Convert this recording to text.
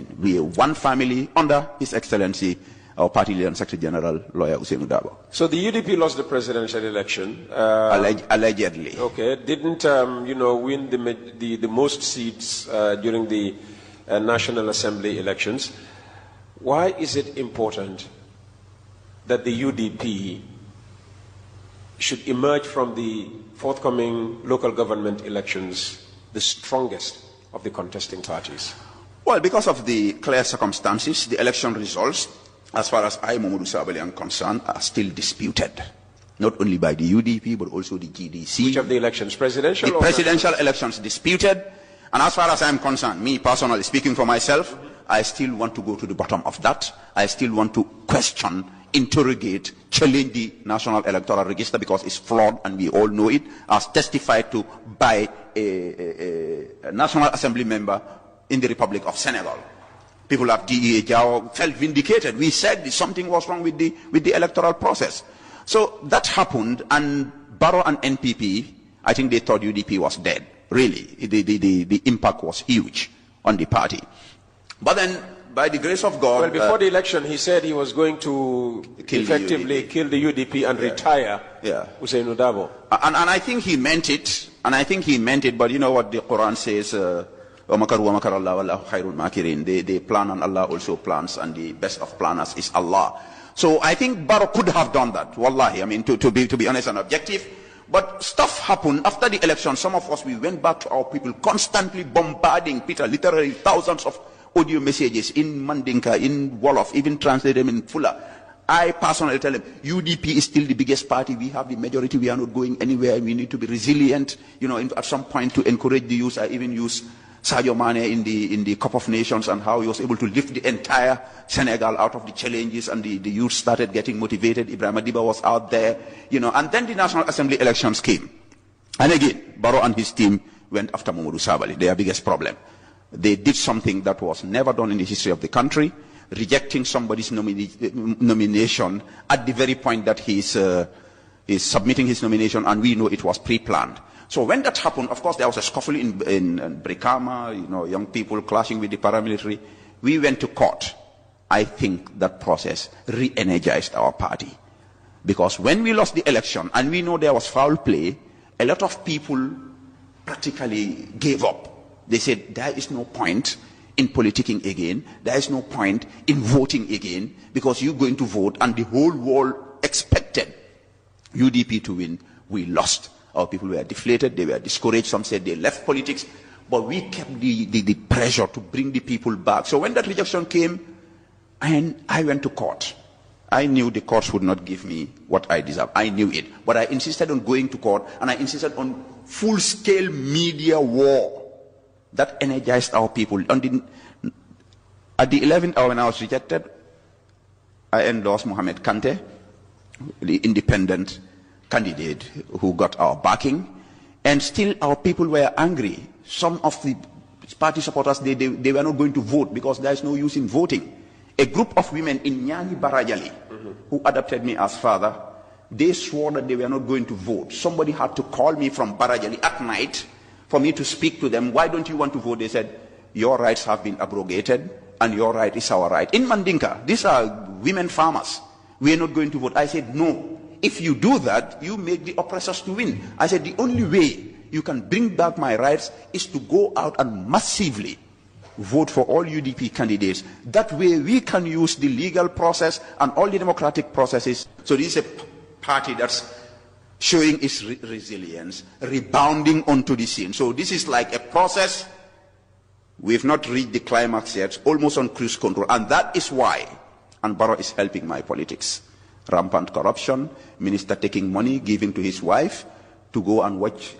in. We are one family under His Excellency, our party leader and Secretary General, lawyer Ousainou Darboe. So the UDP lost the presidential election. Allegedly. Okay, didn't win the most seats during the National Assembly elections. Why is it important that the UDP should emerge from the forthcoming local government elections the strongest of the contesting parties? Well, because of the clear circumstances, the election results, as far as I, Momodou Sabally, am concerned, are still disputed. Not only by the UDP, but also the GDC. Which of the elections? Presidential? The presidential elections disputed. And as far as I'm concerned, me personally speaking for myself, I still want to go to the bottom of that. I still want to question, interrogate, challenge the National Electoral Register because it's flawed and we all know it, as testified to by a National Assembly member in the Republic of Senegal. People of DEA Jao felt vindicated. We said something was wrong with the electoral process. So that happened, and Barrow and NPP, I think they thought UDP was dead. Really, the impact was huge on the party. But then, by the grace of God... Well, before the election, he said he was going to effectively kill the UDP and retire Ousainou Darboe. And I think he meant it. And I think he meant it, but you know what the Quran says... They plan and Allah also plans, and the best of planners is Allah. So I think Barrow could have done that, wallahi, I mean, to be honest and objective. But stuff happened after the election. Some of us, we went back to our people, constantly bombarding Peter, literally thousands of audio messages in Mandinka, in Wolof, even translated them in Fula. I personally tell them, UDP is still the biggest party. We have the majority. We are not going anywhere. We need to be resilient. You know, at some point to encourage the youth. I even use Sadio Mane in the Cup of Nations and how he was able to lift the entire Senegal out of the challenges, and the youth started getting motivated. Ibrahim Adiba was out there, you know, and then the National Assembly elections came. And again, Barrow and his team went after Momodou Sabally, their biggest problem. They did something that was never done in the history of the country, rejecting somebody's nomination at the very point that he is submitting his nomination, and we know it was pre-planned. So when that happened, of course, there was a scuffle in Brikama, you know, young people clashing with the paramilitary. We went to court. I think that process re-energized our party. Because when we lost the election, and we know there was foul play, a lot of people practically gave up. They said, there is no point in politicking again. There is no point in voting again, because you're going to vote, and the whole world expected UDP to win. We lost. Our people were deflated, they were discouraged, some said they left politics, but we kept the pressure to bring the people back. So when that rejection came, and I went to court, I knew the courts would not give me what I deserve. I knew it. But I insisted on going to court, and I insisted on full-scale media war. That energized our people. At the 11th hour when I was rejected, I endorsed Mohamed Kante, the independent candidate who got our backing, and still our people were angry. Some of the party supporters, they were not going to vote because there is no use in voting. A group of women in Nyani Barajali, who adopted me as father, they swore that they were not going to vote. Somebody had to call me from Barajali at night for me to speak to them. Why don't you want to vote? They said, your rights have been abrogated, and your right is our right. In Mandinka, these are women farmers. We are not going to vote. I said, no. If you do that, you make the oppressors to win. I said, the only way you can bring back my rights is to go out and massively vote for all UDP candidates. That way we can use the legal process and all the democratic processes. So this is a party that's showing its resilience, rebounding onto the scene. So this is like a process. We've not reached the climax yet, almost on cruise control. And that is why, and Barrow is helping my politics. Rampant corruption, minister taking money, giving to his wife to go and watch